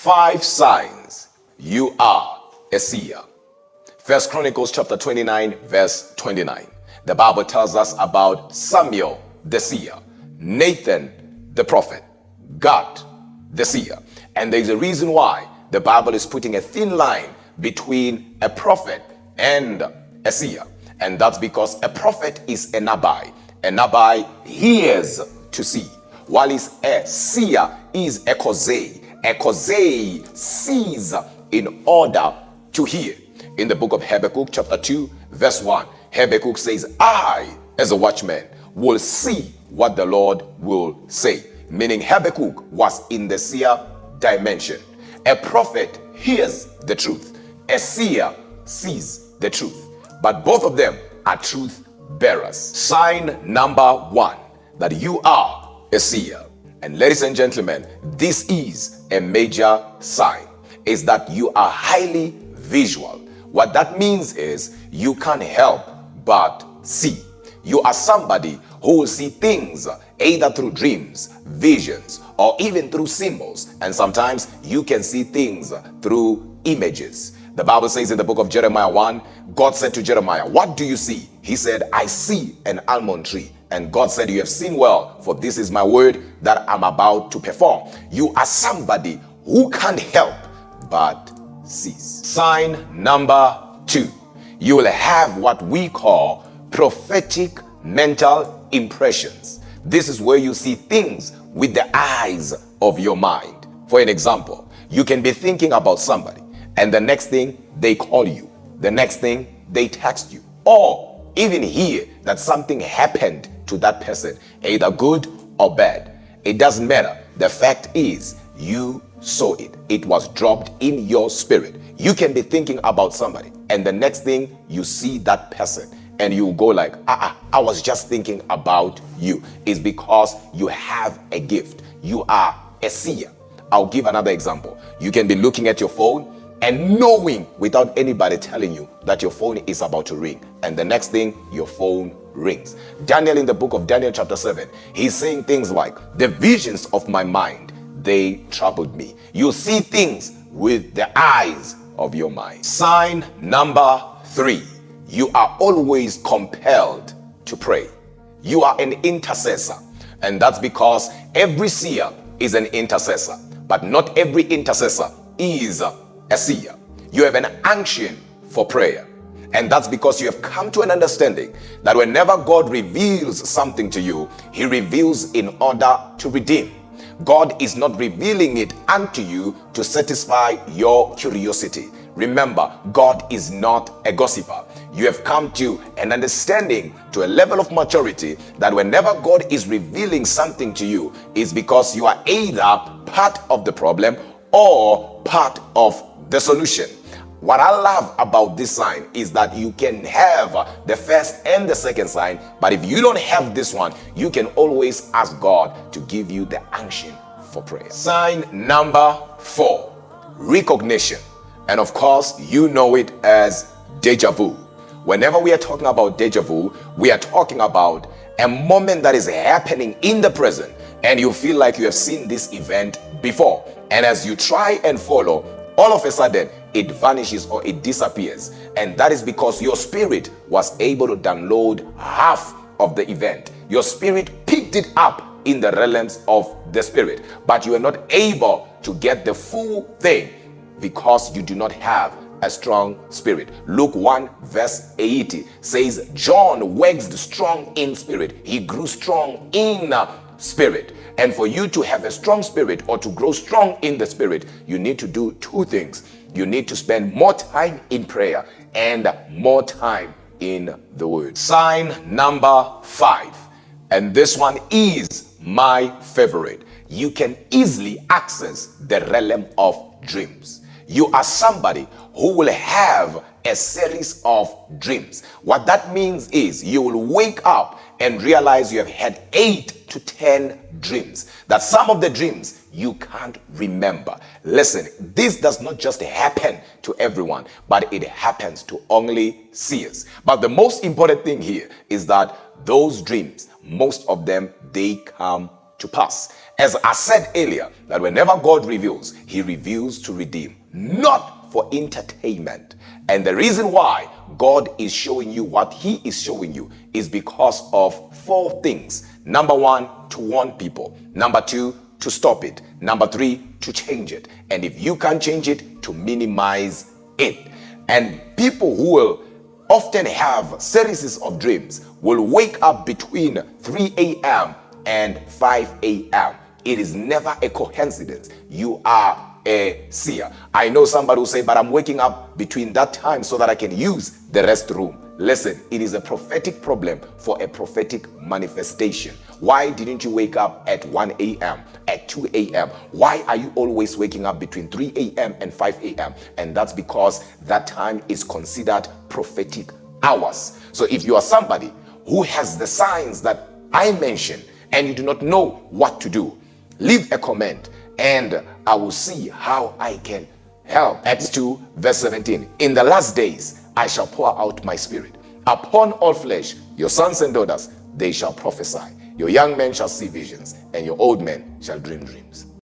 5 signs you are a seer. First Chronicles chapter 29 verse 29. The Bible tells us about Samuel the seer, Nathan the prophet, Gad the seer. And there's a reason why the Bible is putting a thin line between a prophet and a seer. And that's because a prophet is a nabai. A nabai hears to see, while a seer is a kosei. A kosei sees in order to hear. In the book of Habakkuk chapter 2 verse 1, Habakkuk says, I as a watchman will see what the Lord will say. Meaning Habakkuk was in the seer dimension. A prophet hears the truth. A seer sees the truth. But both of them are truth bearers. Sign number 1 that you are a seer. And ladies and gentlemen, this is a major sign, is that you are highly visual. What that means is you can't help but see. You are somebody who will see things either through dreams, visions, or even through symbols. And sometimes you can see things through images. The Bible says in the book of Jeremiah 1, God said to Jeremiah, what do you see? He said, I see an almond tree. And God said, you have seen well, for this is my word that I'm about to perform. You are somebody who can't help but sees. Sign number 2, you will have what we call prophetic mental impressions. This is where you see things with the eyes of your mind. For an example, you can be thinking about somebody, and the next thing they call you, the next thing they text you, or even hear that something happened to that person, either good or bad. It doesn't matter. The fact is, you saw it. It was dropped in your spirit. You can be thinking about somebody, and the next thing you see that person, and you go like, I was just thinking about you. It's because you have a gift. You are a seer. I'll give another example. You can be looking at your phone and knowing without anybody telling you that your phone is about to ring, and the next thing your phone rings. Daniel, in the book of Daniel chapter 7, he's saying things like, the visions of my mind, they troubled me. You see things with the eyes of your mind. Sign number 3, you are always compelled to pray. You are an intercessor, and that's because every seer is an intercessor, but not every intercessor is a seer. You have an unction for prayer, and that's because you have come to an understanding that whenever God reveals something to you, he reveals in order to redeem. God is not revealing it unto you to satisfy your curiosity. Remember, God is not a gossiper. You have come to an understanding, to a level of maturity, that whenever God is revealing something to you, it's because you are either part of the problem or part of the solution. What I love about this sign is that you can have the first and the second sign, but if you don't have this one, you can always ask God to give you the unction for prayer. Sign number 4, recognition. And of course, you know it as deja vu. Whenever we are talking about deja vu, we are talking about a moment that is happening in the present, and you feel like you have seen this event before. And as you try and follow, all of a sudden, it vanishes or it disappears. And that is because your spirit was able to download half of the event. Your spirit picked it up in the realms of the spirit, but you are not able to get the full thing because you do not have a strong spirit. Luke 1 verse 80 says, John waxed strong in spirit. He grew strong in spirit. And for you to have a strong spirit or to grow strong in the spirit, you need to do 2 things. You need to spend more time in prayer and more time in the word. Sign number 5, and this one is my favorite. You can easily access the realm of dreams. You are somebody who will have a series of dreams. What that means is you will wake up and realize you have had 8 to 10 dreams, that some of the dreams you can't remember. Listen, this does not just happen to everyone, but it happens to only seers. But the most important thing here is that those dreams, most of them, they come to pass. As I said earlier, that whenever God reveals, he reveals to redeem, not for entertainment. And the reason why God is showing you what he is showing you is because of 4 things. Number 1, to warn people. Number 2, to stop it. Number 3, to change it. And if you can't change it, to minimize it. And people who will often have series of dreams will wake up between 3 a.m. and 5 a.m. It is never a coincidence. You are a seer. I know somebody will say, but I'm waking up between that time so that I can use the restroom. Listen, it is a prophetic problem for a prophetic manifestation. Why didn't you wake up at 1 a.m., at 2 a.m.? Why are you always waking up between 3 a.m. and 5 a.m.? And that's because that time is considered prophetic hours. So if you are somebody who has the signs that I mentioned and you do not know what to do, leave a comment and I will see how I can help. Acts 2 verse 17. In the last days, I shall pour out my spirit upon all flesh. Your sons and daughters, they shall prophesy. Your young men shall see visions, and your old men shall dream dreams.